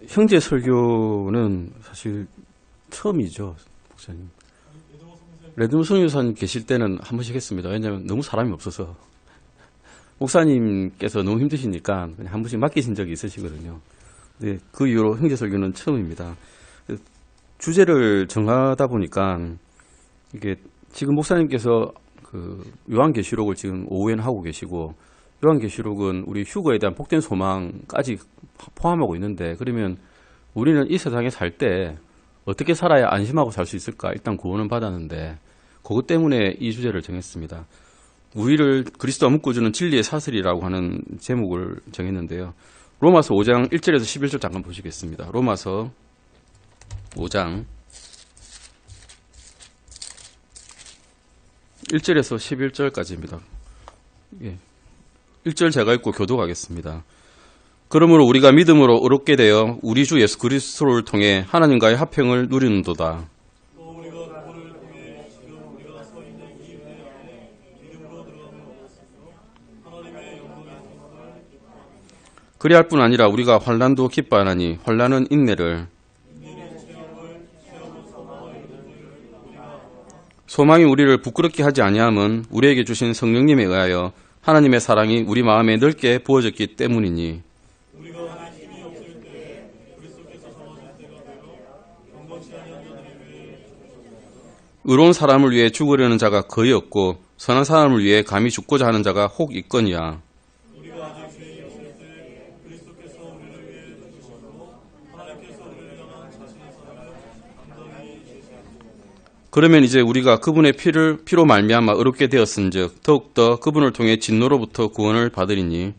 형제 설교는 사실 처음이죠, 목사님. 레드모 성교사님 계실 때는 한 번씩 했습니다. 왜냐하면 너무 사람이 없어서. 목사님께서 너무 힘드시니까 그냥 한 번씩 맡기신 적이 있으시거든요. 네, 그 이후로 형제 설교는 처음입니다. 주제를 정하다 보니까 이게 지금 목사님께서 그 요한계시록을 지금 오후에는 하고 계시고, 요한계시록은 우리 휴거에 대한 복된 소망까지 포함하고 있는데, 그러면 우리는 이 세상에 살 때 어떻게 살아야 안심하고 살 수 있을까? 일단 구원은 받았는데, 그것 때문에 이 주제를 정했습니다. 우리를 그리스도와 묶어주는 진리의 사슬이라고 하는 제목을 정했는데요. 로마서 5장 1절에서 11절 잠깐 보시겠습니다. 로마서 5장 1절에서 11절까지입니다. 1절 제가 읽고 교독하겠습니다. 그러므로 우리가 믿음으로 의롭게 되어 우리 주 예수 그리스도를 통해 하나님과의 화평을 누리는도다. 그리할 뿐 아니라 우리가 환난도 기뻐하나니 환난은 인내를, 소망이 우리를 부끄럽게 하지 아니함은 우리에게 주신 성령님에 의하여 하나님의 사랑이 우리 마음에 넓게 부어졌기 때문이니. 의로운 사람을 위해 죽으려는 자가 거의 없고 선한 사람을 위해 감히 죽고자 하는 자가 혹 있거니와. 그러면 이제 우리가 그분의 피로 말미암아 의롭게 되었은즉 더욱더 그분을 통해 진노로부터 구원을 받으리니.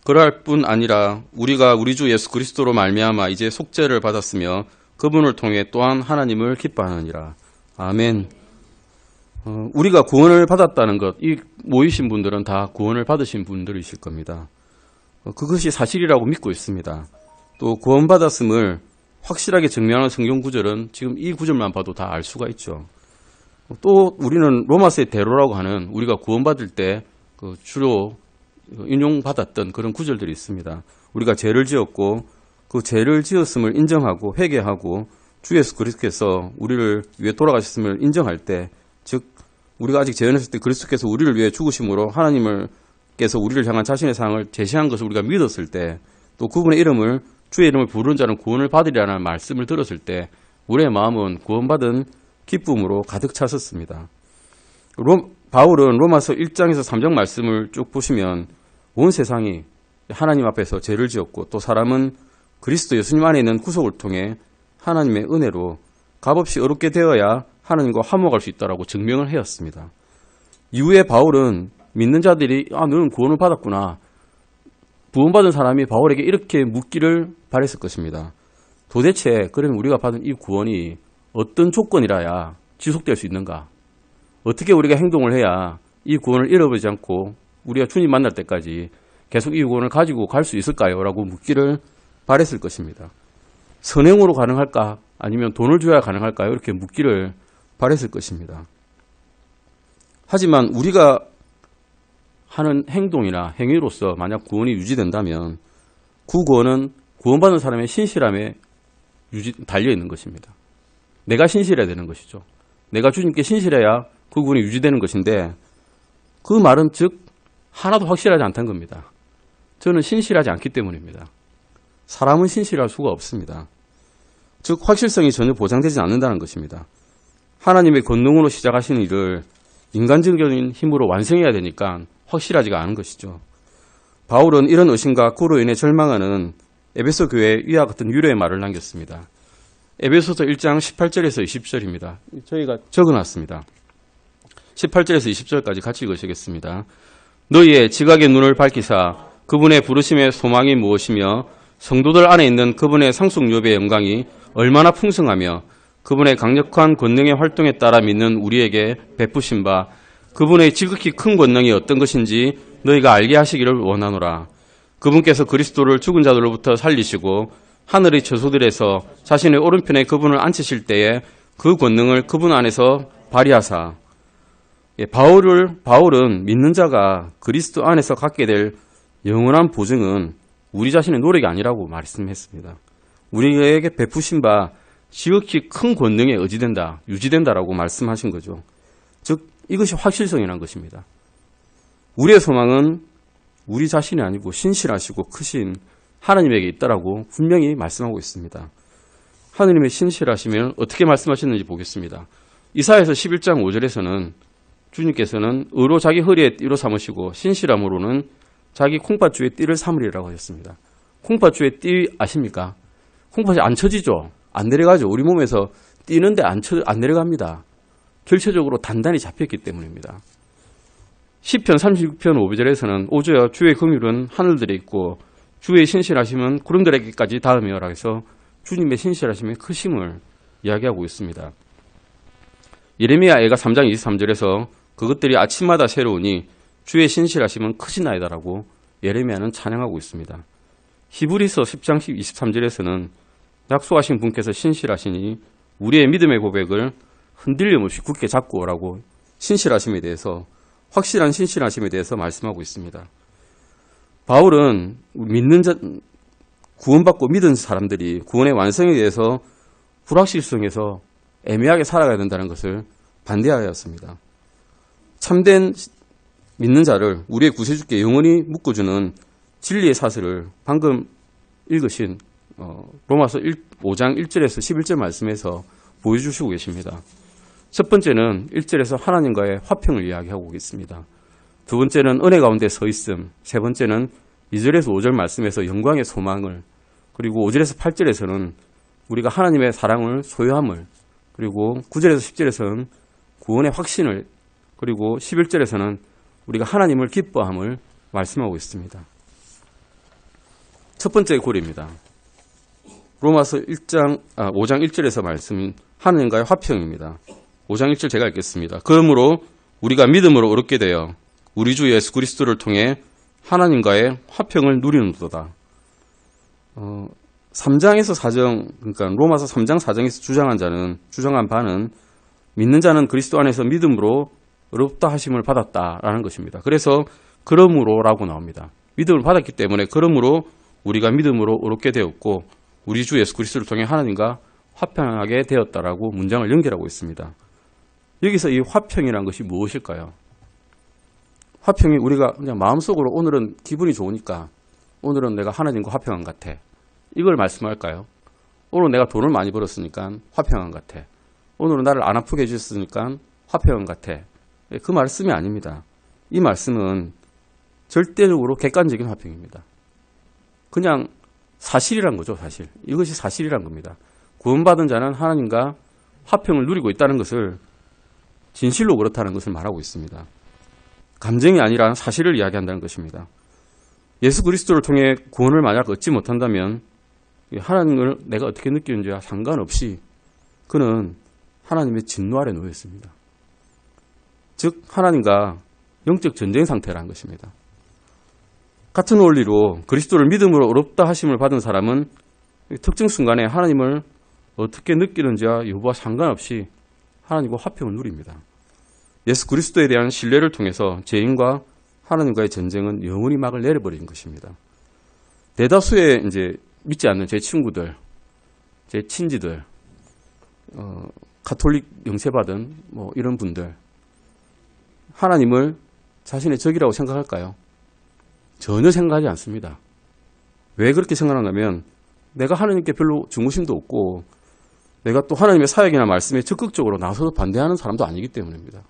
그러할 뿐 아니라 우리가 우리 주 예수 그리스도로 말미암아 이제 속죄를 받았으며 그분을 통해 또한 하나님을 기뻐하느니라. 아멘. 우리가 구원을 받았다는 것, 이 모이신 분들은 다 구원을 받으신 분들이실 겁니다. 그것이 사실이라고 믿고 있습니다. 또 구원받았음을 확실하게 증명하는 성경 구절은 지금 이 구절만 봐도 다 알 수가 있죠. 또 우리는 로마서의 대로라고 하는 우리가 구원받을 때 그 주로 인용받았던 그런 구절들이 있습니다. 우리가 죄를 지었고 그 죄를 지었음을 인정하고 회개하고 주 예수 그리스도께서 우리를 위해 돌아가셨음을 인정할 때, 즉 우리가 아직 재현했을 때 그리스도께서 우리를 위해 죽으심으로 하나님께서 우리를 향한 자신의 사랑을 제시한 것을 우리가 믿었을 때, 또 그분의 이름을, 주의 이름을 부르는 자는 구원을 받으리라는 말씀을 들었을 때 우리의 마음은 구원받은 기쁨으로 가득 찼었습니다. 바울은 로마서 1장에서 3장 말씀을 쭉 보시면 온 세상이 하나님 앞에서 죄를 지었고 또 사람은 그리스도 예수님 안에 있는 구속을 통해 하나님의 은혜로 값없이 의롭게 되어야 하나님과 화목할 수 있다라고 증명을 해왔습니다. 이후에 바울은 믿는 자들이 너는 구원을 받았구나, 구원받은 사람이 바울에게 이렇게 묻기를 바랬을 것입니다. 도대체 그러면 우리가 받은 이 구원이 어떤 조건이라야 지속될 수 있는가? 어떻게 우리가 행동을 해야 이 구원을 잃어버리지 않고 우리가 주님 만날 때까지 계속 이 구원을 가지고 갈 수 있을까요? 라고 묻기를 바랬을 것입니다. 선행으로 가능할까? 아니면 돈을 줘야 가능할까요? 이렇게 묻기를 바랬을 것입니다. 하지만 우리가 하는 행동이나 행위로서 만약 구원이 유지된다면 그 구원은 구원받는 사람의 신실함에 달려있는 것입니다. 내가 신실해야 되는 것이죠. 내가 주님께 신실해야 그 구원이 유지되는 것인데, 그 말은 즉 하나도 확실하지 않다는 겁니다. 저는 신실하지 않기 때문입니다. 사람은 신실할 수가 없습니다. 즉 확실성이 전혀 보장되지 않는다는 것입니다. 하나님의 권능으로 시작하시는 일을 인간적인 힘으로 완성해야 되니까 확실하지가 않은 것이죠. 바울은 이런 의심과 그로 인해 절망하는 에베소 교회에 이와 같은 유료의 말을 남겼습니다. 에베소서 1장 18절에서 20절입니다. 저희가 적어놨습니다. 18절에서 20절까지 같이 읽으시겠습니다. 너희의 지각의 눈을 밝히사 그분의 부르심의 소망이 무엇이며 성도들 안에 있는 그분의 상속요배의 영광이 얼마나 풍성하며 그분의 강력한 권능의 활동에 따라 믿는 우리에게 베푸신 바 그분의 지극히 큰 권능이 어떤 것인지 너희가 알게 하시기를 원하노라. 그분께서 그리스도를 죽은 자들로부터 살리시고 하늘의 처소들에서 자신의 오른편에 그분을 앉히실 때에 그 권능을 그분 안에서 발휘하사 바울은 믿는 자가 그리스도 안에서 갖게 될 영원한 보증은 우리 자신의 노력이 아니라고 말씀했습니다. 우리에게 베푸신 바 지극히 큰 권능에 의지된다, 유지된다라고 말씀하신 거죠. 즉 이것이 확실성이라는 것입니다. 우리의 소망은 우리 자신이 아니고 신실하시고 크신 하나님에게 있다라고 분명히 말씀하고 있습니다. 하나님의 신실하시면 어떻게 말씀하셨는지 보겠습니다. 이사야서 11장 5절에서는 주님께서는 의로 자기 허리에 띠로 삼으시고 신실함으로는 자기 콩팥주에 띠를 삼으리라고 하셨습니다. 콩팥주에 띠 아십니까? 콩팥이 안 쳐지죠? 안 내려가죠? 우리 몸에서 뛰는데 안 내려갑니다. 결체적으로 단단히 잡혔기 때문입니다. 시편 36편 5절에서는 오저여 주의 긍휼은 하늘들에 있고 주의 신실하심은 구름들에게까지 닿으며라 해서 주님의 신실하심의 크심을 이야기하고 있습니다. 예레미야 애가 3장 23절에서 그것들이 아침마다 새로우니 주의 신실하심은 크시나이다라고 예레미야는 찬양하고 있습니다. 히브리서 10장 23절에서는 약속하신 분께서 신실하시니 우리의 믿음의 고백을 흔들림 없이 굳게 잡고 오라고 신실하심에 대해서 확실한 신실하심에 대해서 말씀하고 있습니다. 바울은 구원받고 믿은 사람들이 구원의 완성에 대해서 불확실성에서 애매하게 살아가야 된다는 것을 반대하였습니다. 참된 믿는 자를 우리의 구세주께 영원히 묶어주는 진리의 사슬을 방금 읽으신 로마서 5장 1절에서 11절 말씀에서 보여주시고 계십니다. 첫 번째는 1절에서 하나님과의 화평을 이야기하고 있습니다. 두 번째는 은혜 가운데 서 있음, 세 번째는 2절에서 5절 말씀에서 영광의 소망을, 그리고 5절에서 8절에서는 우리가 하나님의 사랑을 소유함을, 그리고 9절에서 10절에서는 구원의 확신을, 그리고 11절에서는 우리가 하나님을 기뻐함을 말씀하고 있습니다. 첫 번째 고리입니다. 로마서 5장 1절에서 말씀인 하나님과의 화평입니다. 5장 1절 제가 읽겠습니다. 그러므로 우리가 믿음으로 얻게 되어 우리 주 예수 그리스도를 통해 하나님과의 화평을 누리는도다. 3장에서 4장, 그러니까 로마서 3장 4장에서 주장한 바는 믿는 자는 그리스도 안에서 믿음으로 의롭다 하심을 받았다라는 것입니다. 그래서 그러므로라고 나옵니다. 믿음을 받았기 때문에 그러므로 우리가 믿음으로 의롭게 되었고 우리 주 예수 그리스도를 통해 하나님과 화평하게 되었다라고 문장을 연결하고 있습니다. 여기서 이 화평이라는 것이 무엇일까요? 화평이 우리가 그냥 마음속으로 오늘은 기분이 좋으니까 오늘은 내가 하나님과 화평한 것 같아. 이걸 말씀할까요? 오늘 내가 돈을 많이 벌었으니까 화평한 것 같아. 오늘은 나를 안 아프게 해주셨으니까 화평한 것 같아. 그 말씀이 아닙니다. 이 말씀은 절대적으로 객관적인 화평입니다. 그냥 사실이란 거죠, 사실. 이것이 사실이란 겁니다. 구원받은 자는 하나님과 화평을 누리고 있다는 것을 진실로 그렇다는 것을 말하고 있습니다. 감정이 아니라 사실을 이야기한다는 것입니다. 예수 그리스도를 통해 구원을 만약 얻지 못한다면 하나님을 내가 어떻게 느끼는지와 상관없이 그는 하나님의 진노 아래 놓여 있습니다. 즉 하나님과 영적 전쟁 상태라는 것입니다. 같은 원리로 그리스도를 믿음으로 의롭다 하심을 받은 사람은 특정 순간에 하나님을 어떻게 느끼는지와 여부와 상관없이 하나님과 화평을 누립니다. 예수 그리스도에 대한 신뢰를 통해서 죄인과 하나님과의 전쟁은 영원히 막을 내려버리는 것입니다. 대다수의 이제 믿지 않는 제 친구들, 제 친지들, 가톨릭 영세받은 이런 분들, 하나님을 자신의 적이라고 생각할까요? 전혀 생각하지 않습니다. 왜 그렇게 생각하냐면 내가 하나님께 별로 증오심도 없고 내가 또 하나님의 사역이나 말씀에 적극적으로 나서서 반대하는 사람도 아니기 때문입니다.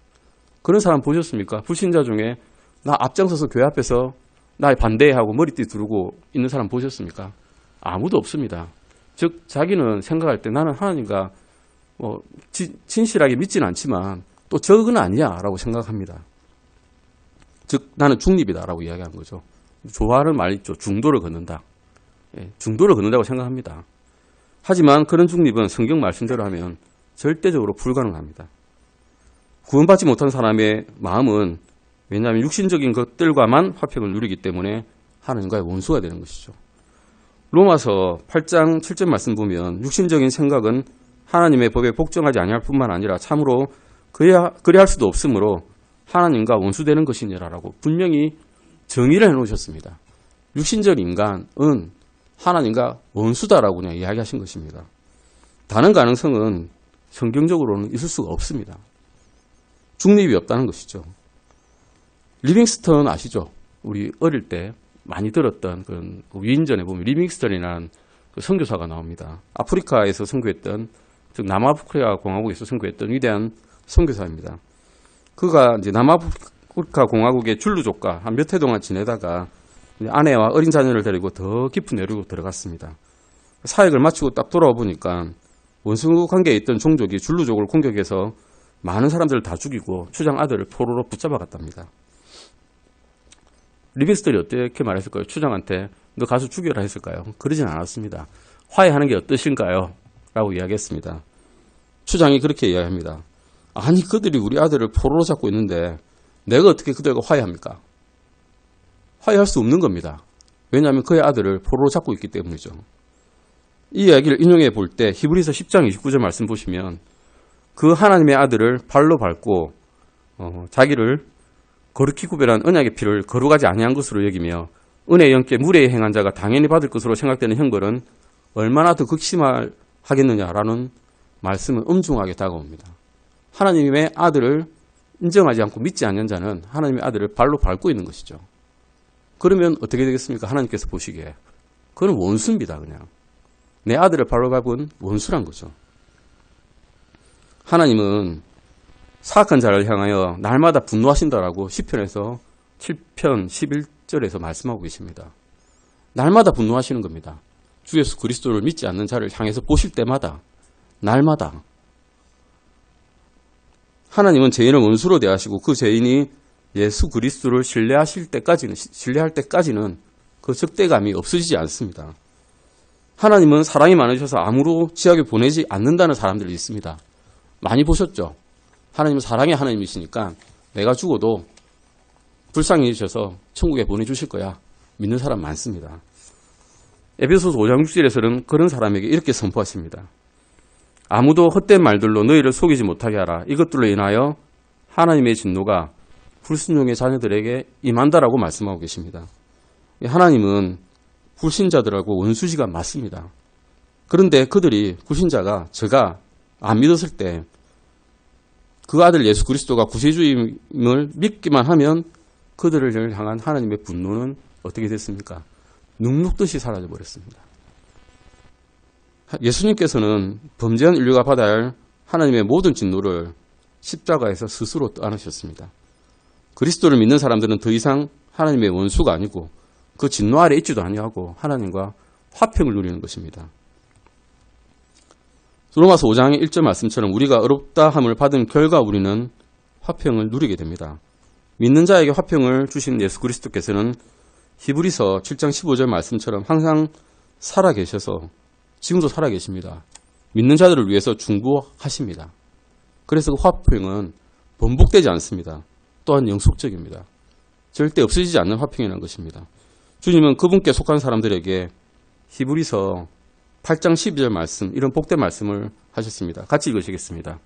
그런 사람 보셨습니까? 불신자 중에 나 앞장서서 교회 앞에서 나 반대하고 머리띠 두르고 있는 사람 보셨습니까? 아무도 없습니다. 즉 자기는 생각할 때 나는 하나님과 진실하게 믿지는 않지만 또 적은 아니야 라고 생각합니다. 즉 나는 중립이다 라고 이야기하는 거죠. 좋아하는 말 있죠. 중도를 걷는다. 중도를 걷는다고 생각합니다. 하지만 그런 중립은 성경 말씀대로 하면 절대적으로 불가능합니다. 구원받지 못한 사람의 마음은 왜냐하면 육신적인 것들과만 화평을 누리기 때문에 하나님과의 원수가 되는 것이죠. 로마서 8장 7절 말씀 보면 육신적인 생각은 하나님의 법에 복종하지 아니할 뿐만 아니라 참으로 그리할 수도 없으므로 하나님과 원수되는 것이니라라고 분명히 정의를 해놓으셨습니다. 육신적 인간은 하나님과 원수다라고 그냥 이야기하신 것입니다. 다른 가능성은 성경적으로는 있을 수가 없습니다. 중립이 없다는 것이죠. 리빙스턴 아시죠? 우리 어릴 때 많이 들었던 그런 위인전에 보면 리빙스턴이라는 그 선교사가 나옵니다. 아프리카에서 선교했던, 즉 남아프리카 공화국에서 선교했던 위대한 선교사입니다. 그가 이제 남아프리카 공화국의 줄루족과 한 몇 해 동안 지내다가 아내와 어린 자녀를 데리고 더 깊은 내륙으로 들어갔습니다. 사역을 마치고 딱 돌아와 보니까 원수 관계에 있던 종족이 줄루족을 공격해서 많은 사람들을 다 죽이고 추장 아들을 포로로 붙잡아 갔답니다. 리빙스턴이 어떻게 말했을까요? 추장한테 너 가서 죽여라 했을까요? 그러진 않았습니다. 화해하는 게 어떠신가요? 라고 이야기했습니다. 추장이 그렇게 이야기합니다. 아니 그들이 우리 아들을 포로로 잡고 있는데 내가 어떻게 그들과 화해합니까? 화해할 수 없는 겁니다. 왜냐하면 그의 아들을 포로로 잡고 있기 때문이죠. 이 이야기를 인용해 볼 때 히브리서 10장 29절 말씀 보시면 그 하나님의 아들을 발로 밟고 자기를 거룩히 구별한 언약의 피를 거룩하지 아니한 것으로 여기며 은혜의 영께 무례히 행한 자가 당연히 받을 것으로 생각되는 형벌은 얼마나 더 극심하겠느냐라는 말씀은 엄중하게 다가옵니다. 하나님의 아들을 인정하지 않고 믿지 않는 자는 하나님의 아들을 발로 밟고 있는 것이죠. 그러면 어떻게 되겠습니까? 하나님께서 보시기에 그건 원수입니다. 그냥 내 아들을 발로 밟은 원수란 거죠. 하나님은 사악한 자를 향하여 날마다 분노하신다라고 시편에서 7편 11절에서 말씀하고 계십니다. 날마다 분노하시는 겁니다. 주 예수 그리스도를 믿지 않는 자를 향해서 보실 때마다 날마다 하나님은 죄인을 원수로 대하시고 그 죄인이 예수 그리스도를 신뢰할 때까지는 그 적대감이 없어지지 않습니다. 하나님은 사랑이 많으셔서 아무로 지옥에 보내지 않는다는 사람들이 있습니다. 많이 보셨죠? 하나님은 사랑의 하나님이시니까 내가 죽어도 불쌍히 해주셔서 천국에 보내주실 거야. 믿는 사람 많습니다. 에베소서 5장 6절에서는 그런 사람에게 이렇게 선포하십니다. 아무도 헛된 말들로 너희를 속이지 못하게 하라. 이것들로 인하여 하나님의 진노가 불순종의 자녀들에게 임한다라고 말씀하고 계십니다. 하나님은 불신자들하고 원수지가 맞습니다. 그런데 그들이 불신자가 제가 안 믿었을 때 그 아들 예수 그리스도가 구세주임을 믿기만 하면 그들을 향한 하나님의 분노는 어떻게 됐습니까? 눅눅듯이 사라져버렸습니다. 예수님께서는 범죄한 인류가 받아야 할 하나님의 모든 진노를 십자가에서 스스로 떠안으셨습니다. 그리스도를 믿는 사람들은 더 이상 하나님의 원수가 아니고 그 진노 아래 있지도 아니하고 하나님과 화평을 누리는 것입니다. 로마서 5장 1절 말씀처럼 우리가 의롭다 함을 받은 결과 우리는 화평을 누리게 됩니다. 믿는 자에게 화평을 주신 예수 그리스도께서는 히브리서 7장 15절 말씀처럼 항상 살아계셔서 지금도 살아계십니다. 믿는 자들을 위해서 중보하십니다. 그래서 그 화평은 번복되지 않습니다. 또한 영속적입니다. 절대 없어지지 않는 화평이라는 것입니다. 주님은 그분께 속한 사람들에게 히브리서 8장 12절 말씀, 이런 복된 말씀을 하셨습니다. 같이 읽으시겠습니다.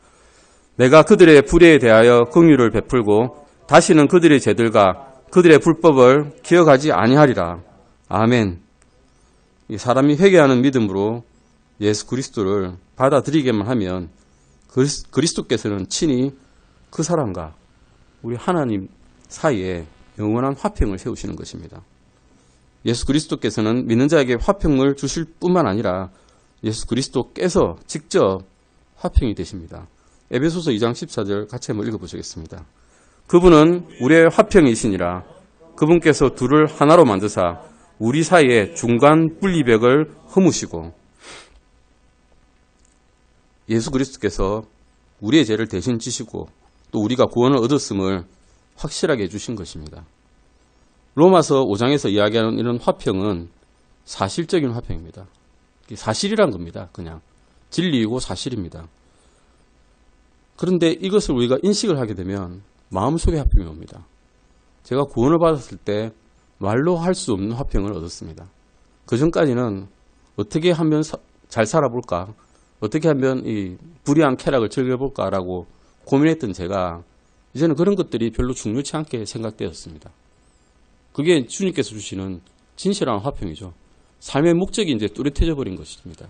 내가 그들의 불의에 대하여 긍휼을 베풀고 다시는 그들의 죄들과 그들의 불법을 기억하지 아니하리라. 아멘. 사람이 회개하는 믿음으로 예수 그리스도를 받아들이게만 하면 그리스도께서는 친히 그 사람과 우리 하나님 사이에 영원한 화평을 세우시는 것입니다. 예수 그리스도께서는 믿는 자에게 화평을 주실 뿐만 아니라 예수 그리스도께서 직접 화평이 되십니다. 에베소서 2장 14절 같이 한번 읽어보시겠습니다. 그분은 우리의 화평이시니라. 그분께서 둘을 하나로 만드사 우리 사이에 중간 분리벽을 허무시고, 예수 그리스도께서 우리의 죄를 대신 지시고 또 우리가 구원을 얻었음을 확실하게 해주신 것입니다. 로마서 5장에서 이야기하는 이런 화평은 사실적인 화평입니다. 사실이란 겁니다. 그냥 진리이고 사실입니다. 그런데 이것을 우리가 인식을 하게 되면 마음속에 화평이 옵니다. 제가 구원을 받았을 때 말로 할 수 없는 화평을 얻었습니다. 그 전까지는 어떻게 하면 잘 살아볼까? 어떻게 하면 이 불의한 쾌락을 즐겨볼까라고 고민했던 제가 이제는 그런 것들이 별로 중요치 않게 생각되었습니다. 그게 주님께서 주시는 진실한 화평이죠. 삶의 목적이 이제 뚜렷해져 버린 것입니다.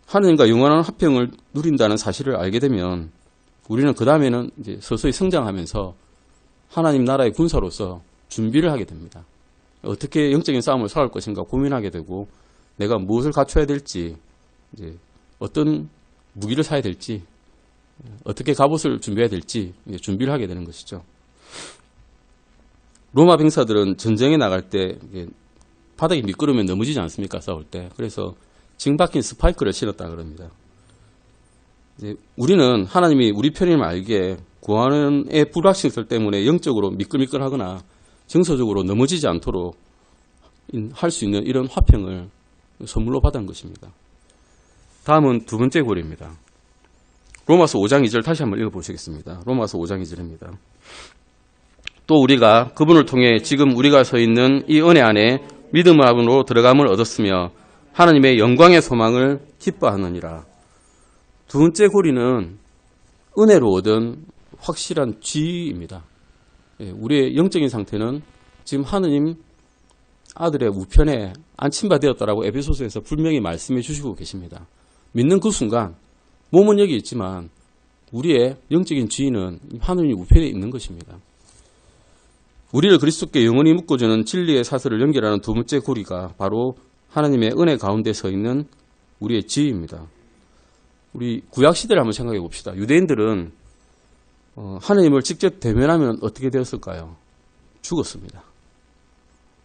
하나님과 영원한 화평을 누린다는 사실을 알게 되면 우리는 그 다음에는 이제 서서히 성장하면서 하나님 나라의 군사로서 준비를 하게 됩니다. 어떻게 영적인 싸움을 싸울 것인가 고민하게 되고 내가 무엇을 갖춰야 될지, 이제 어떤 무기를 사야 될지, 어떻게 갑옷을 준비해야 될지 준비를 하게 되는 것이죠. 로마 병사들은 전쟁에 나갈 때 바닥이 미끄러우면 넘어지지 않습니까? 싸울 때. 그래서 징박힌 스파이크를 신었다 그럽니다. 이제 우리는 하나님이 우리 편임을 알기에 구원의 불확실성 때문에 영적으로 미끌미끌하거나 정서적으로 넘어지지 않도록 할 수 있는 이런 화평을 선물로 받은 것입니다. 다음은 두 번째 고리입니다. 로마서 5장 2절 다시 한번 읽어보시겠습니다. 로마서 5장 2절입니다. 또 우리가 그분을 통해 지금 우리가 서 있는 이 은혜 안에 믿음으로 들어감을 얻었으며 하나님의 영광의 소망을 기뻐하느니라. 두 번째 고리는 은혜로 얻은 확실한 지위입니다. 우리의 영적인 상태는 지금 하느님 아들의 우편에 안침받았다라고 에베소서에서 분명히 말씀해 주시고 계십니다. 믿는 그 순간 몸은 여기 있지만 우리의 영적인 지위는 하느님 우편에 있는 것입니다. 우리를 그리스도께 영원히 묶어주는 진리의 사슬을 연결하는 두 번째 고리가 바로 하나님의 은혜 가운데 서 있는 우리의 지위입니다. 우리 구약시대를 한번 생각해 봅시다. 유대인들은 하나님을 직접 대면하면 어떻게 되었을까요? 죽었습니다.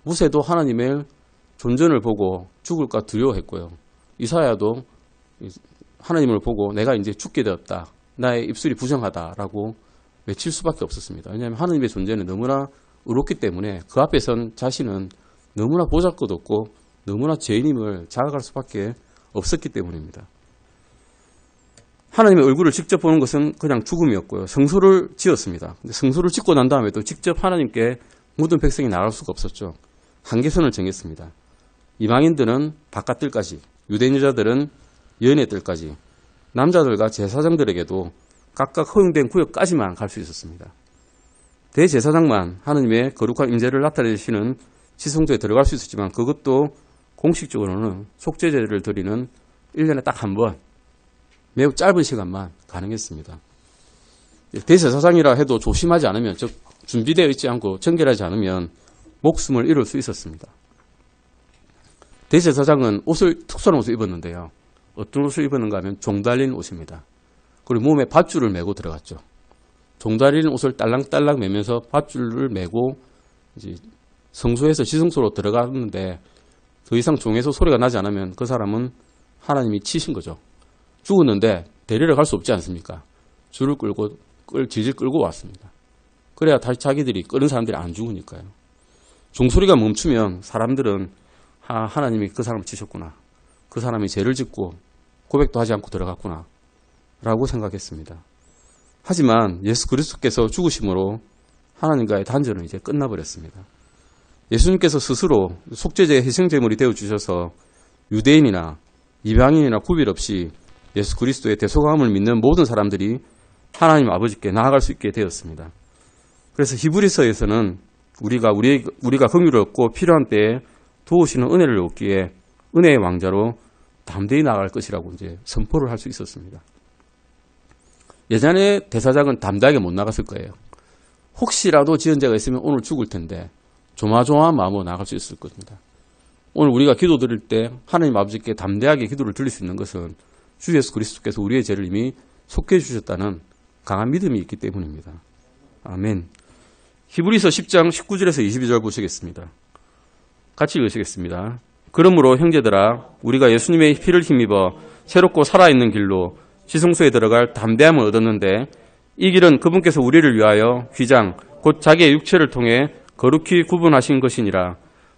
모세도 하나님의 존전을 보고 죽을까 두려워했고요. 이사야도 하나님을 보고 내가 이제 죽게 되었다. 나의 입술이 부정하다라고 외칠 수밖에 없었습니다. 왜냐하면 하나님의 존재는 너무나 의롭기 때문에 그 앞에선 자신은 너무나 보잘것없고 너무나 죄인임을 자각할 수밖에 없었기 때문입니다. 하나님의 얼굴을 직접 보는 것은 그냥 죽음이었고요. 성소를 지었습니다. 근데 성소를 짓고 난 다음에 또 직접 하나님께 모든 백성이 나갈 수가 없었죠. 한계선을 정했습니다. 이방인들은 바깥들까지, 유대인 여자들은 여인의 뜰까지, 남자들과 제사장들에게도 각각 허용된 구역까지만 갈 수 있었습니다. 대제사장만 하나님의 거룩한 임재를 나타내시는 지성소에 들어갈 수 있었지만 그것도 공식적으로는 속죄제를 드리는 1년에 딱 한 번, 매우 짧은 시간만 가능했습니다. 대제사장이라 해도 조심하지 않으면, 즉 준비되어 있지 않고 정결하지 않으면 목숨을 잃을 수 있었습니다. 대제사장은 특수한 옷을 입었는데요. 어떤 옷을 입었는가 하면 종 달린 옷입니다. 그리고 몸에 밧줄을 메고 들어갔죠. 종 달린 옷을 딸랑딸랑 매면서 밧줄을 메고 이제 성소에서 지성소로 들어갔는데 더 이상 종에서 소리가 나지 않으면 그 사람은 하나님이 치신 거죠. 죽었는데 데리러 갈 수 없지 않습니까? 줄을 끌고 질질 끌고 왔습니다. 그래야 다시 자기들이 끄는 사람들이 안 죽으니까요. 종소리가 멈추면 사람들은 하나님이 그 사람을 치셨구나. 그 사람이 죄를 짓고 고백도 하지 않고 들어갔구나 라고 생각했습니다. 하지만 예수 그리스도께서 죽으심으로 하나님과의 단절은 이제 끝나버렸습니다. 예수님께서 스스로 속죄제의 희생제물이 되어주셔서 유대인이나 이방인이나 구별 없이 예수 그리스도의 대속함을 믿는 모든 사람들이 하나님 아버지께 나아갈 수 있게 되었습니다. 그래서 히브리서에서는 우리가 긍휼을 얻고 필요한 때에 도우시는 은혜를 얻기에 은혜의 왕자로 담대히 나아갈 것이라고 이제 선포를 할 수 있었습니다. 예전에 대사장은 담대하게 못 나갔을 거예요. 혹시라도 지은 죄가 있으면 오늘 죽을 텐데 조마조마한 마음으로 나갈 수 있을 겁니다. 오늘 우리가 기도 드릴 때 하나님 아버지께 담대하게 기도를 드릴 수 있는 것은 주 예수 그리스도께서 우리의 죄를 이미 속해 주셨다는 강한 믿음이 있기 때문입니다. 아멘. 히브리서 10장 19절에서 22절 보시겠습니다. 같이 읽으시겠습니다. 그러므로 형제들아 우리가 예수님의 피를 힘입어 새롭고 살아있는 길로 지성소에 들어갈 담대함을 얻었는데 이 길은 그분께서 우리를 위하여 휘장 곧 자기의 육체를 통해 거룩히 구분하신 것이니라.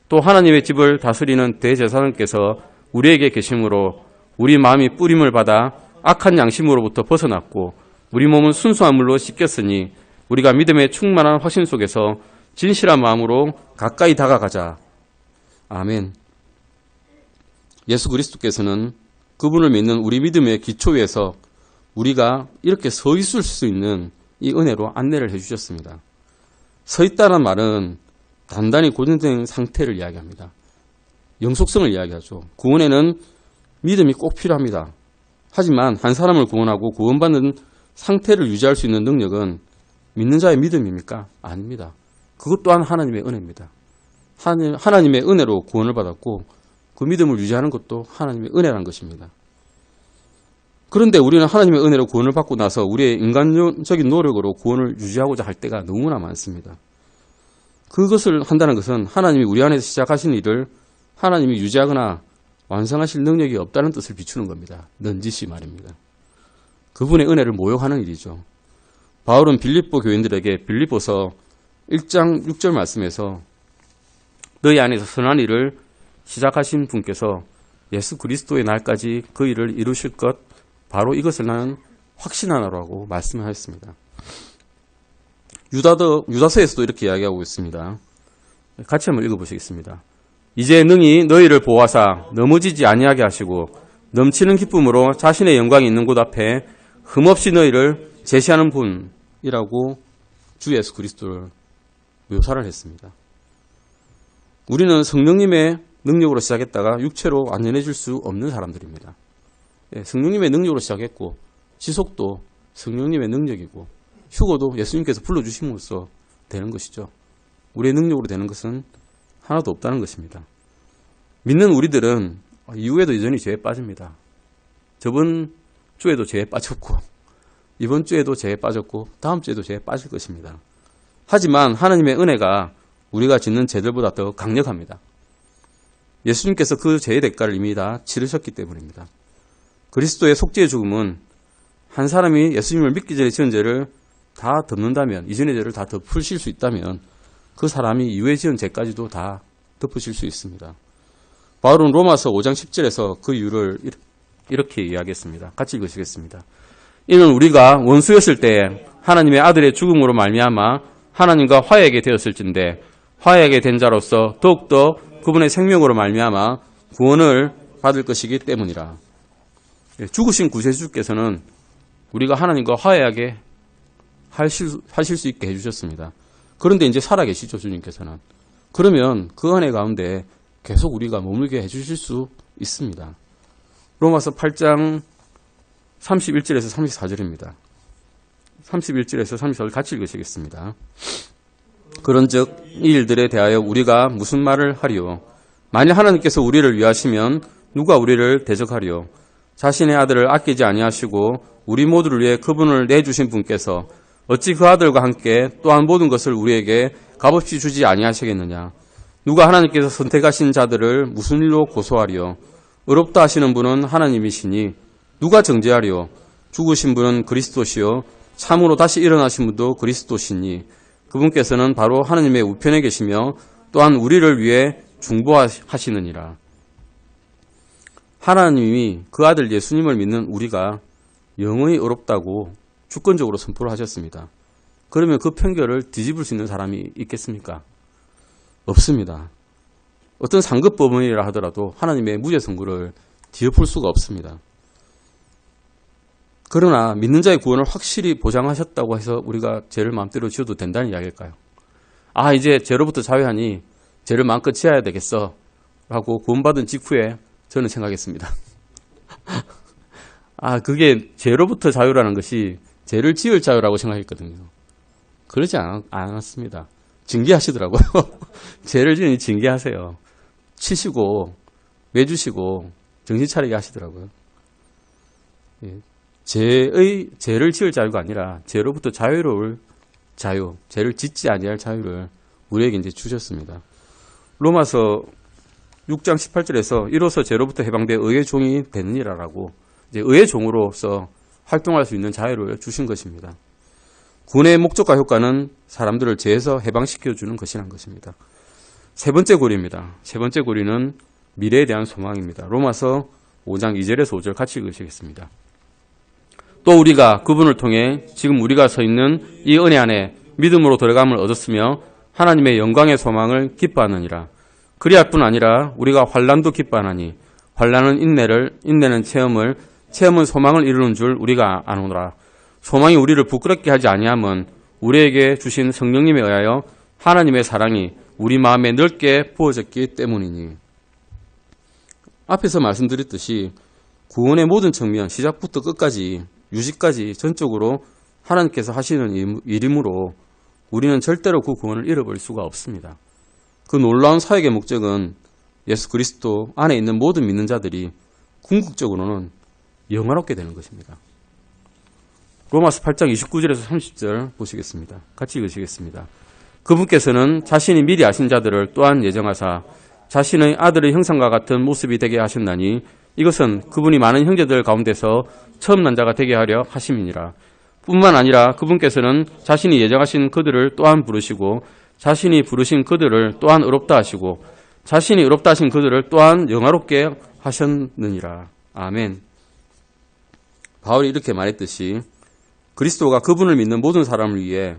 또 하나님의 집을 다스리는 대제사장께서 우리에게 계심으로 우리 마음이 뿌림을 받아 악한 양심으로부터 벗어났고 우리 몸은 순수한 물로 씻겼으니 우리가 믿음의 충만한 확신 속에서 진실한 마음으로 가까이 다가가자. 아멘. 예수 그리스도께서는 그분을 믿는 우리 믿음의 기초 위에서 우리가 이렇게 서 있을 수 있는 이 은혜로 안내를 해주셨습니다. 서 있다는 말은 단단히 고정된 상태를 이야기합니다. 영속성을 이야기하죠. 구원에는 믿음이 꼭 필요합니다. 하지만 한 사람을 구원하고 구원받는 상태를 유지할 수 있는 능력은 믿는 자의 믿음입니까? 아닙니다. 그것 또한 하나님의 은혜입니다. 하나님의 은혜로 구원을 받았고 그 믿음을 유지하는 것도 하나님의 은혜라는 것입니다. 그런데 우리는 하나님의 은혜로 구원을 받고 나서 우리의 인간적인 노력으로 구원을 유지하고자 할 때가 너무나 많습니다. 그것을 한다는 것은 하나님이 우리 안에서 시작하신 일을 하나님이 유지하거나 완성하실 능력이 없다는 뜻을 비추는 겁니다. 넌지시 말입니다. 그분의 은혜를 모욕하는 일이죠. 바울은 빌립보 교인들에게 빌립보서 1장 6절 말씀에서 너희 안에서 선한 일을 시작하신 분께서 예수 그리스도의 날까지 그 일을 이루실 것 바로 이것을 나는 확신하노라고 말씀하였습니다. 유다서에서도 이렇게 이야기하고 있습니다. 같이 한번 읽어보시겠습니다. 이제 능히 너희를 보호하사 넘어지지 아니하게 하시고 넘치는 기쁨으로 자신의 영광이 있는 곳 앞에 흠없이 너희를 제시하는 분이라고 주 예수 그리스도를 묘사를 했습니다. 우리는 성령님의 능력으로 시작했다가 육체로 완전해질 수 없는 사람들입니다. 성령님의 능력으로 시작했고 지속도 성령님의 능력이고 휴고도 예수님께서 불러주심으로써 되는 것이죠. 우리의 능력으로 되는 것은 하나도 없다는 것입니다. 믿는 우리들은 이후에도 여전히 죄에 빠집니다. 저번 주에도 죄에 빠졌고 이번 주에도 죄에 빠졌고 다음 주에도 죄에 빠질 것입니다. 하지만 하나님의 은혜가 우리가 짓는 죄들보다 더 강력합니다. 예수님께서 그 죄의 대가를 이미 다 치르셨기 때문입니다. 그리스도의 속죄의 죽음은 한 사람이 예수님을 믿기 전에 지은 죄를 다 덮는다면, 이전의 죄를 다 덮으실 수 있다면 그 사람이 이후에 지은 죄까지도 다 덮으실 수 있습니다. 바울은 로마서 5장 10절에서 그 이유를 이렇게 이야기했습니다. 같이 읽으시겠습니다. 이는 우리가 원수였을 때 하나님의 아들의 죽음으로 말미암아 하나님과 화해하게 되었을진데 화해하게 된 자로서 더욱더 그분의 생명으로 말미암아 구원을 받을 것이기 때문이라. 죽으신 구세주께서는 우리가 하나님과 화해하게 하실 수 있게 해주셨습니다. 그런데 이제 살아계시죠, 주님께서는. 그러면 그 은혜 가운데 계속 우리가 머물게 해주실 수 있습니다. 로마서 8장 31절에서 34절입니다. 31절에서 34절 같이 읽으시겠습니다. 그런즉 이 일들에 대하여 우리가 무슨 말을 하리요? 만일 하나님께서 우리를 위하시면 누가 우리를 대적하리요? 자신의 아들을 아끼지 아니하시고 우리 모두를 위해 그분을 내주신 분께서 어찌 그 아들과 함께 또한 모든 것을 우리에게 값없이 주지 아니하시겠느냐? 누가 하나님께서 선택하신 자들을 무슨 일로 고소하리요? 의롭다 하시는 분은 하나님이시니 누가 정죄하리요? 죽으신 분은 그리스도시요 참으로 다시 일어나신 분도 그리스도시니 그분께서는 바로 하나님의 우편에 계시며 또한 우리를 위해 중보하시느니라. 하나님이 그 아들 예수님을 믿는 우리가 영원히 의롭다고 주권적으로 선포를 하셨습니다. 그러면 그 편결을 뒤집을 수 있는 사람이 있겠습니까? 없습니다. 어떤 상급법원이라 하더라도 하나님의 무죄 선고를 뒤엎을 수가 없습니다. 그러나 믿는 자의 구원을 확실히 보장하셨다고 해서 우리가 죄를 마음대로 지어도 된다는 이야기일까요? 아, 이제 죄로부터 자유하니 죄를 마음껏 지어야 되겠어 라고 구원받은 직후에 저는 생각했습니다. 아, 그게 죄로부터 자유라는 것이 죄를 지을 자유라고 생각했거든요. 그러지 않았습니다. 징계하시더라고요. 죄를 지으니 징계하세요. 치시고 매주시고 정신 차리게 하시더라고요. 죄를 지을 자유가 아니라 죄로부터 자유로울 자유, 죄를 짓지 아니할 자유를 우리에게 이제 주셨습니다. 로마서 6장 18절에서 이로써 죄로부터 해방되어 의의 종이 되느니라라고 이제 의의 종으로서 활동할 수 있는 자유를 주신 것입니다. 구원의 목적과 효과는 사람들을 죄에서 해방시켜주는 것이란 것입니다. 세 번째 고리입니다. 세 번째 고리는 미래에 대한 소망입니다. 로마서 5장 2절에서 5절 같이 읽으시겠습니다. 또 우리가 그분을 통해 지금 우리가 서 있는 이 은혜 안에 믿음으로 들어감을 얻었으며 하나님의 영광의 소망을 기뻐하느니라. 그리할 뿐 아니라 우리가 환난도 기뻐하나니 환난은 인내는 체험은 소망을 이루는 줄 우리가 아노라. 소망이 우리를 부끄럽게 하지 아니함은 우리에게 주신 성령님에 의하여 하나님의 사랑이 우리 마음에 넓게 부어졌기 때문이니. 앞에서 말씀드렸듯이 구원의 모든 측면, 시작부터 끝까지, 유지까지 전적으로 하나님께서 하시는 일이므로 우리는 절대로 그 구원을 잃어버릴 수가 없습니다. 그 놀라운 사역의 목적은 예수 그리스도 안에 있는 모든 믿는 자들이 궁극적으로는 영화롭게 되는 것입니다. 로마서 8장 29절에서 30절 보시겠습니다. 같이 읽으시겠습니다. 그분께서는 자신이 미리 아신 자들을 또한 예정하사 자신의 아들의 형상과 같은 모습이 되게 하셨나니 이것은 그분이 많은 형제들 가운데서 처음 난 자가 되게 하려 하심이니라. 뿐만 아니라 그분께서는 자신이 예정하신 그들을 또한 부르시고 자신이 부르신 그들을 또한 의롭다 하시고 자신이 의롭다 하신 그들을 또한 영화롭게 하셨느니라. 아멘. 바울이 이렇게 말했듯이 그리스도가 그분을 믿는 모든 사람을 위해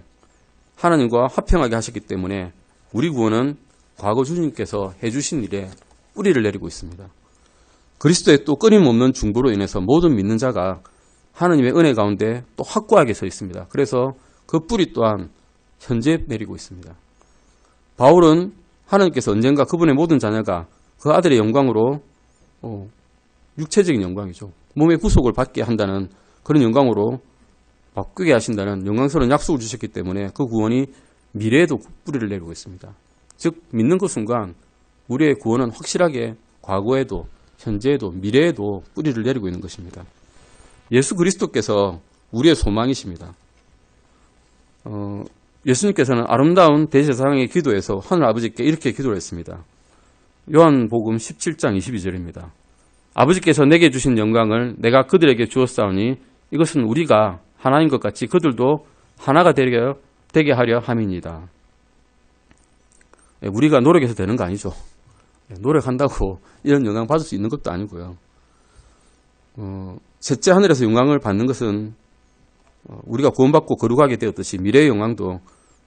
하나님과 화평하게 하셨기 때문에 우리 구원은 과거 주님께서 해주신 일에 뿌리를 내리고 있습니다. 그리스도의 또 끊임없는 중보로 인해서 모든 믿는 자가 하나님의 은혜 가운데 또 확고하게 서 있습니다. 그래서 그 뿌리 또한 현재 내리고 있습니다. 바울은 하나님께서 언젠가 그분의 모든 자녀가 그 아들의 영광으로 육체적인 영광이죠. 몸의 구속을 받게 한다는 그런 영광으로 바꾸게 하신다는 영광스러운 약속을 주셨기 때문에 그 구원이 미래에도 뿌리를 내리고 있습니다. 즉 믿는 그 순간 우리의 구원은 확실하게 과거에도 현재에도 미래에도 뿌리를 내리고 있는 것입니다. 예수 그리스도께서 우리의 소망이십니다. 예수님께서는 아름다운 대제사장의 기도에서 하늘 아버지께 이렇게 기도를 했습니다. 요한복음 17장 22절입니다. 아버지께서 내게 주신 영광을 내가 그들에게 주었사오니 이것은 우리가 하나인 것 같이 그들도 하나가 되게 하려 함이니이다. 우리가 노력해서 되는 거 아니죠. 노력한다고 이런 영광 받을 수 있는 것도 아니고요. 셋째 하늘에서 영광을 받는 것은 우리가 구원받고 거룩하게 되었듯이 미래의 영광도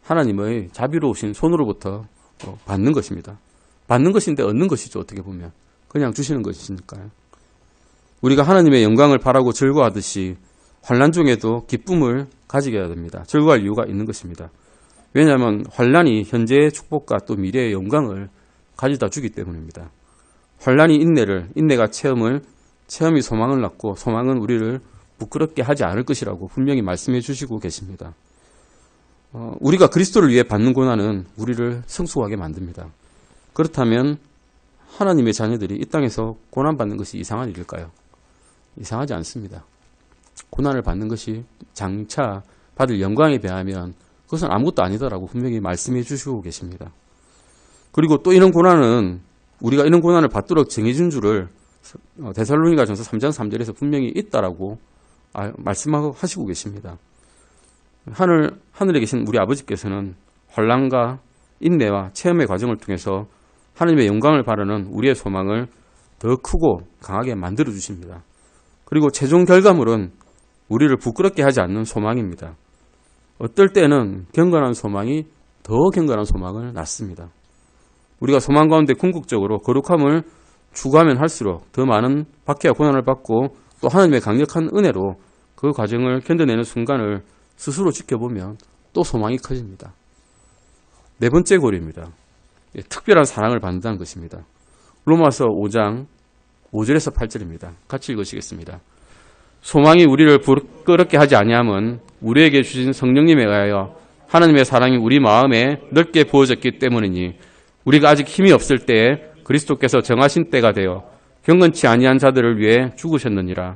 하나님의 자비로우신 손으로부터 받는 것입니다. 받는 것인데 얻는 것이죠. 어떻게 보면 그냥 주시는 것이니까요. 우리가 하나님의 영광을 바라고 즐거워하듯이 환난 중에도 기쁨을 가지게 해야 됩니다. 즐거워할 이유가 있는 것입니다. 왜냐하면 환난이 현재의 축복과 또 미래의 영광을 가져다 주기 때문입니다. 환난이 인내가 체험이 소망을 낳고 소망은 우리를 부끄럽게 하지 않을 것이라고 분명히 말씀해 주시고 계십니다. 우리가 그리스도를 위해 받는 고난은 우리를 성숙하게 만듭니다. 그렇다면 하나님의 자녀들이 이 땅에서 고난받는 것이 이상한 일일까요? 이상하지 않습니다. 고난을 받는 것이 장차 받을 영광에 비하면 그것은 아무것도 아니다라고 분명히 말씀해 주시고 계십니다. 그리고 또 이런 고난은 우리가 이런 고난을 받도록 정해준 줄을 데살로니가전서 3장 3절에서 분명히 있다라고 말씀하시고 계십니다. 하늘에 계신 우리 아버지께서는 환난과 인내와 체험의 과정을 통해서 하나님의 영광을 바라는 우리의 소망을 더 크고 강하게 만들어 주십니다. 그리고 최종 결과물은 우리를 부끄럽게 하지 않는 소망입니다. 어떨 때는 경건한 소망이 더 경건한 소망을 낳습니다. 우리가 소망 가운데 궁극적으로 거룩함을 추구하면 할수록 더 많은 박해와 고난을 받고 또 하나님의 강력한 은혜로 그 과정을 견뎌내는 순간을 스스로 지켜보면 또 소망이 커집니다. 네 번째 고리입니다. 특별한 사랑을 받는다는 것입니다. 로마서 5장 5절에서 8절입니다. 같이 읽으시겠습니다. 소망이 우리를 부끄럽게 하지 아니함은 우리에게 주신 성령님에 의하여 하나님의 사랑이 우리 마음에 넓게 부어졌기 때문이니 우리가 아직 힘이 없을 때에 그리스도께서 정하신 때가 되어 경건치 아니한 자들을 위해 죽으셨느니라.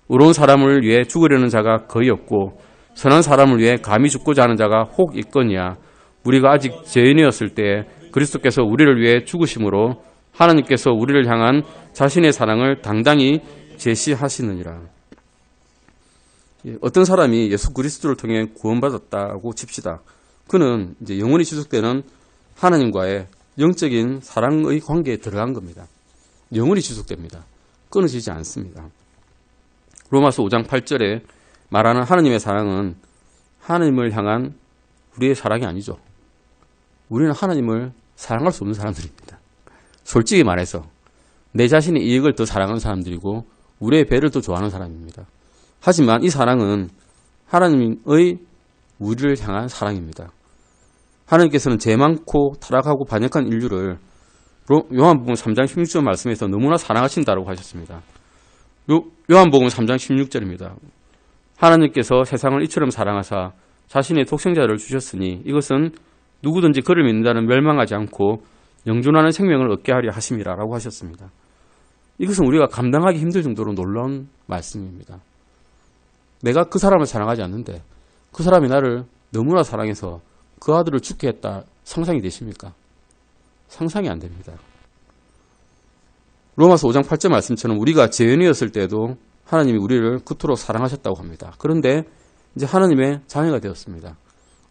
의로운 사람을 위해 죽으려는 자가 거의 없고 선한 사람을 위해 감히 죽고자 하는 자가 혹 있거니와 우리가 아직 죄인이었을 때에 그리스도께서 우리를 위해 죽으심으로 하나님께서 우리를 향한 자신의 사랑을 당당히 제시하시느니라. 어떤 사람이 예수 그리스도를 통해 구원받았다고 칩시다. 그는 이제 영원히 지속되는 하나님과의 영적인 사랑의 관계에 들어간 겁니다. 영원히 지속됩니다. 끊어지지 않습니다. 로마서 5장 8절에 말하는 하나님의 사랑은 하나님을 향한 우리의 사랑이 아니죠. 우리는 하나님을 사랑할 수 없는 사람들입니다. 솔직히 말해서 내 자신의 이익을 더 사랑하는 사람들이고 우리의 배를 더 좋아하는 사람입니다. 하지만 이 사랑은 하나님의 우리를 향한 사랑입니다. 하나님께서는 죄 많고 타락하고 반역한 인류를 요한복음 3장 16절 말씀에서 너무나 사랑하신다고 하셨습니다. 요한복음 3장 16절입니다. 하나님께서 세상을 이처럼 사랑하사 자신의 독생자를 주셨으니 이것은 누구든지 그를 믿는 자는 멸망하지 않고 영존하는 생명을 얻게 하려 하심이라 라고 하셨습니다. 이것은 우리가 감당하기 힘들 정도로 놀라운 말씀입니다. 내가 그 사람을 사랑하지 않는데 그 사람이 나를 너무나 사랑해서 그 아들을 죽게 했다. 상상이 되십니까? 상상이 안 됩니다. 로마서 5장 8절 말씀처럼 우리가 죄인이었을 때도 하나님이 우리를 그토록 사랑하셨다고 합니다. 그런데 이제 하나님의 자녀가 되었습니다.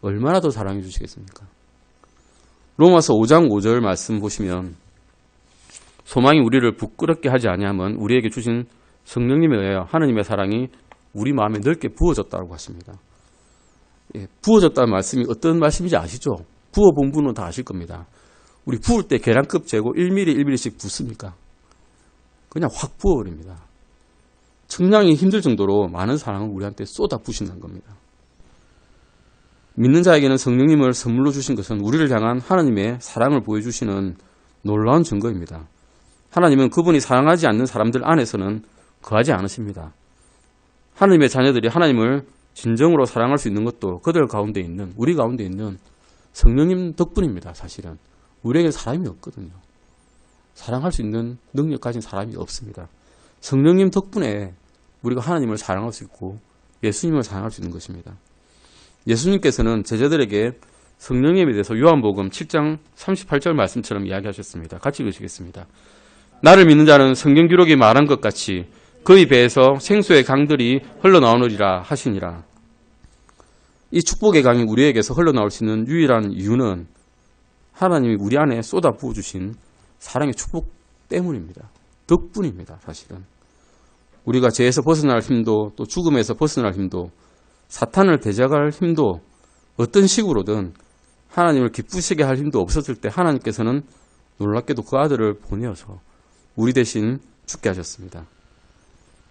얼마나 더 사랑해 주시겠습니까? 로마서 5장 5절 말씀 보시면 소망이 우리를 부끄럽게 하지 아니하면 우리에게 주신 성령님에 의하여 하나님의 사랑이 우리 마음에 넓게 부어졌다고 하십니다. 예, 부어졌다는 말씀이 어떤 말씀인지 아시죠? 부어본 분은 다 아실 겁니다. 우리 부을 때 계란컵 재고 1mm 1mm씩 붓습니까? 그냥 확 부어버립니다. 청량이 힘들 정도로 많은 사랑을 우리한테 쏟아 부신다는 겁니다. 믿는 자에게는 성령님을 선물로 주신 것은 우리를 향한 하나님의 사랑을 보여주시는 놀라운 증거입니다. 하나님은 그분이 사랑하지 않는 사람들 안에서는 거하지 않으십니다. 하나님의 자녀들이 하나님을 진정으로 사랑할 수 있는 것도 그들 가운데 있는, 우리 가운데 있는 성령님 덕분입니다. 사실은 우리에게 사람이 없거든요. 사랑할 수 있는 능력 가진 사람이 없습니다. 성령님 덕분에 우리가 하나님을 사랑할 수 있고 예수님을 사랑할 수 있는 것입니다. 예수님께서는 제자들에게 성령님에 대해서 요한복음 7장 38절 말씀처럼 이야기하셨습니다. 같이 읽으시겠습니다. 나를 믿는 자는 성경 기록이 말한 것 같이 그의 배에서 생수의 강들이 흘러나오느리라 하시니라. 이 축복의 강이 우리에게서 흘러나올 수 있는 유일한 이유는 하나님이 우리 안에 쏟아 부어주신 사랑의 축복 때문입니다. 덕분입니다. 사실은. 우리가 죄에서 벗어날 힘도 또 죽음에서 벗어날 힘도 사탄을 대적할 힘도 어떤 식으로든 하나님을 기쁘시게 할 힘도 없었을 때 하나님께서는 놀랍게도 그 아들을 보내어서 우리 대신 죽게 하셨습니다.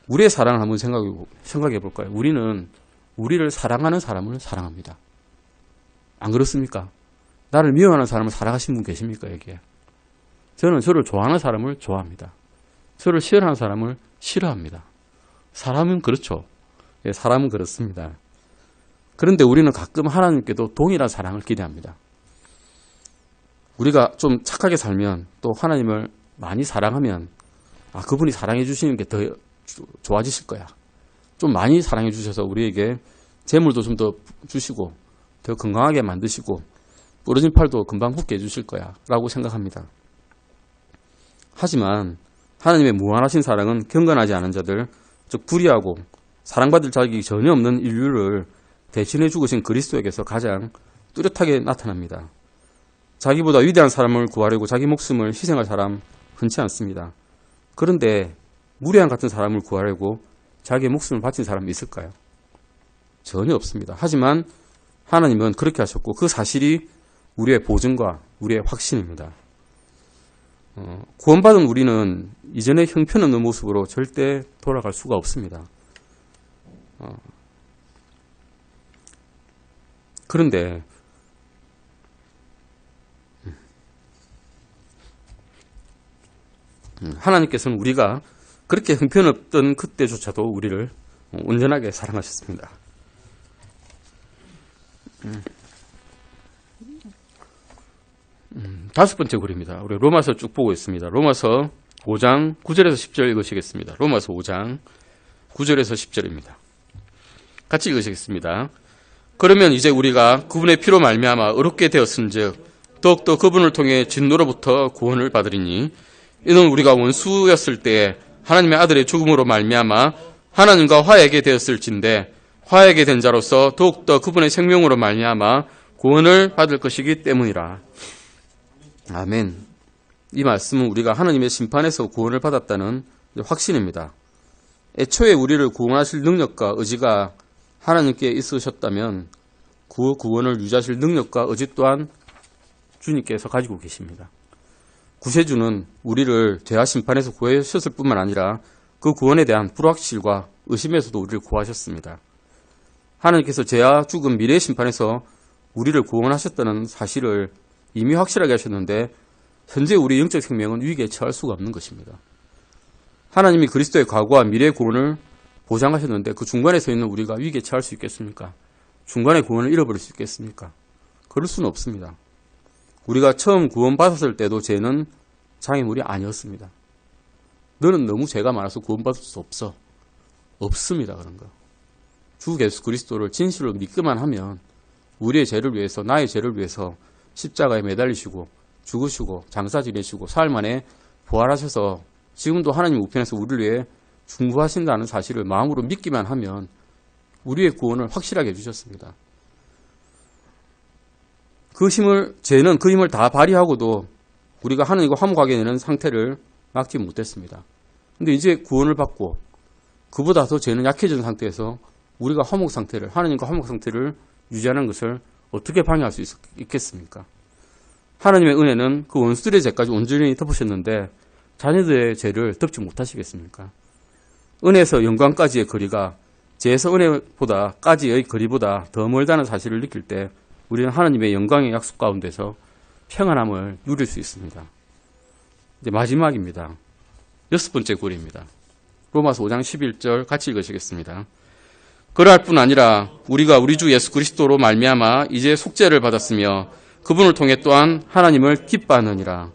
우리의 사랑을 한번 생각해 볼까요? 우리는 우리를 사랑하는 사람을 사랑합니다. 안 그렇습니까? 나를 미워하는 사람을 사랑하시는 분 계십니까? 여기에. 저는 저를 좋아하는 사람을 좋아합니다. 저를 싫어하는 사람을 싫어합니다. 사람은 그렇죠. 예, 사람은 그렇습니다. 그런데 우리는 가끔 하나님께도 동일한 사랑을 기대합니다. 우리가 좀 착하게 살면 또 하나님을 많이 사랑하면 그분이 사랑해 주시는 게 더 좋아지실 거야. 좀 많이 사랑해 주셔서 우리에게 재물도 좀 더 주시고 더 건강하게 만드시고 부러진 팔도 금방 굳게 해주실 거야 라고 생각합니다. 하지만 하나님의 무한하신 사랑은 경건하지 않은 자들, 즉 불의하고 사랑받을 자격이 전혀 없는 인류를 대신해 죽으신 그리스도에게서 가장 뚜렷하게 나타납니다. 자기보다 위대한 사람을 구하려고 자기 목숨을 희생할 사람 흔치 않습니다. 그런데 무리한 같은 사람을 구하려고 자기의 목숨을 바친 사람이 있을까요? 전혀 없습니다. 하지만 하나님은 그렇게 하셨고 그 사실이 우리의 보증과 우리의 확신입니다. 구원받은 우리는 이전의 형편없는 모습으로 절대 돌아갈 수가 없습니다. 그런데 하나님께서는 우리가 그렇게 형편없던 그때조차도 우리를 온전하게 사랑하셨습니다. 다섯 번째 글입니다. 우리 로마서 쭉 보고 있습니다. 로마서 5장 9절에서 10절 읽으시겠습니다. 로마서 5장 9절에서 10절입니다. 같이 읽으시겠습니다. 그러면 이제 우리가 그분의 피로 말미암아 의롭게 되었은즉 더욱더 그분을 통해 진노로부터 구원을 받으리니 이는 우리가 원수였을 때에 하나님의 아들의 죽음으로 말미암아 하나님과 화해하게 되었을진데 화해하게 된 자로서 더욱더 그분의 생명으로 말미암아 구원을 받을 것이기 때문이라. 아멘. 이 말씀은 우리가 하나님의 심판에서 구원을 받았다는 확신입니다. 애초에 우리를 구원하실 능력과 의지가 하나님께 있으셨다면 그 구원을 유지하실 능력과 의지 또한 주님께서 가지고 계십니다. 구세주는 우리를 죄와 심판에서 구하셨을 뿐만 아니라 그 구원에 대한 불확실과 의심에서도 우리를 구하셨습니다. 하나님께서 죄와 죽음, 미래의 심판에서 우리를 구원하셨다는 사실을 이미 확실하게 하셨는데 현재 우리의 영적 생명은 위기에 처할 수가 없는 것입니다. 하나님이 그리스도의 과거와 미래의 구원을 보장하셨는데 그 중간에 서 있는 우리가 위기에 처할 수 있겠습니까? 중간에 구원을 잃어버릴 수 있겠습니까? 그럴 수는 없습니다. 우리가 처음 구원받았을 때도 죄는 장애물이 아니었습니다. 너는 너무 죄가 많아서 구원받을 수 없어. 없습니다. 그런 거. 주 예수 그리스도를 진실로 믿기만 하면 우리의 죄를 위해서, 나의 죄를 위해서 십자가에 매달리시고 죽으시고 장사 지내시고 사흘 만에 부활하셔서 지금도 하나님 우편에서 우리를 위해 중보하신다는 사실을 마음으로 믿기만 하면 우리의 구원을 확실하게 해주셨습니다. 죄는 그 힘을 다 발휘하고도 우리가 하나님과 화목하게 되는 상태를 막지 못했습니다. 근데 이제 구원을 받고 그보다 더 죄는 약해진 상태에서 우리가 화목 상태를, 하나님과 화목 상태를 유지하는 것을 어떻게 방해할 수 있겠습니까? 하나님의 은혜는 그 원수들의 죄까지 온전히 덮으셨는데 자녀들의 죄를 덮지 못하시겠습니까? 은혜에서 영광까지의 거리가 죄에서 은혜보다까지의 거리보다 더 멀다는 사실을 느낄 때 우리는 하나님의 영광의 약속 가운데서 평안함을 누릴 수 있습니다. 이제 마지막입니다. 6번째 고리입니다. 로마서 5장 11절 같이 읽으시겠습니다. 그러할 뿐 아니라 우리가 우리 주 예수 그리스도로 말미암아 이제 속죄를 받았으며 그분을 통해 또한 하나님을 기뻐하느니라.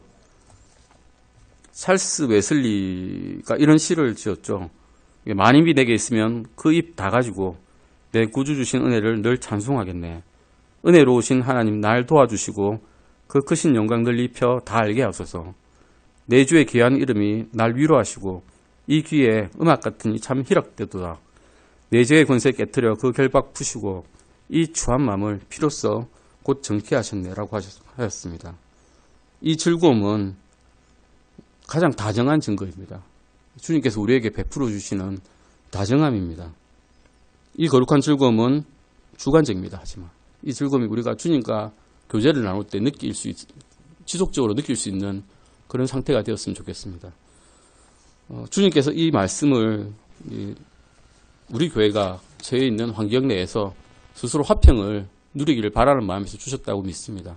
찰스 웨슬리가 이런 시를 지었죠. 만인이 내게 있으면 그 입 다 가지고 내 구주 주신 은혜를 늘 찬송하겠네. 은혜로우신 하나님 날 도와주시고 그 크신 영광 늘 입혀 다 알게 하소서. 내 주의 귀한 이름이 날 위로하시고 이 귀에 음악 같으니 참 희락되도다. 내 죄의 권세 깨뜨려 그 결박 푸시고 이 추한 마음을 피로써 곧 정케 하셨네라고 하셨습니다. 이 즐거움은 가장 다정한 증거입니다. 주님께서 우리에게 베풀어 주시는 다정함입니다. 이 거룩한 즐거움은 주관적입니다. 하지만 이 즐거움이 우리가 주님과 교제를 나눌 때 지속적으로 느낄 수 있는 그런 상태가 되었으면 좋겠습니다. 주님께서 이 말씀을 우리 교회가 죄에 있는 환경 내에서 스스로 화평을 누리기를 바라는 마음에서 주셨다고 믿습니다.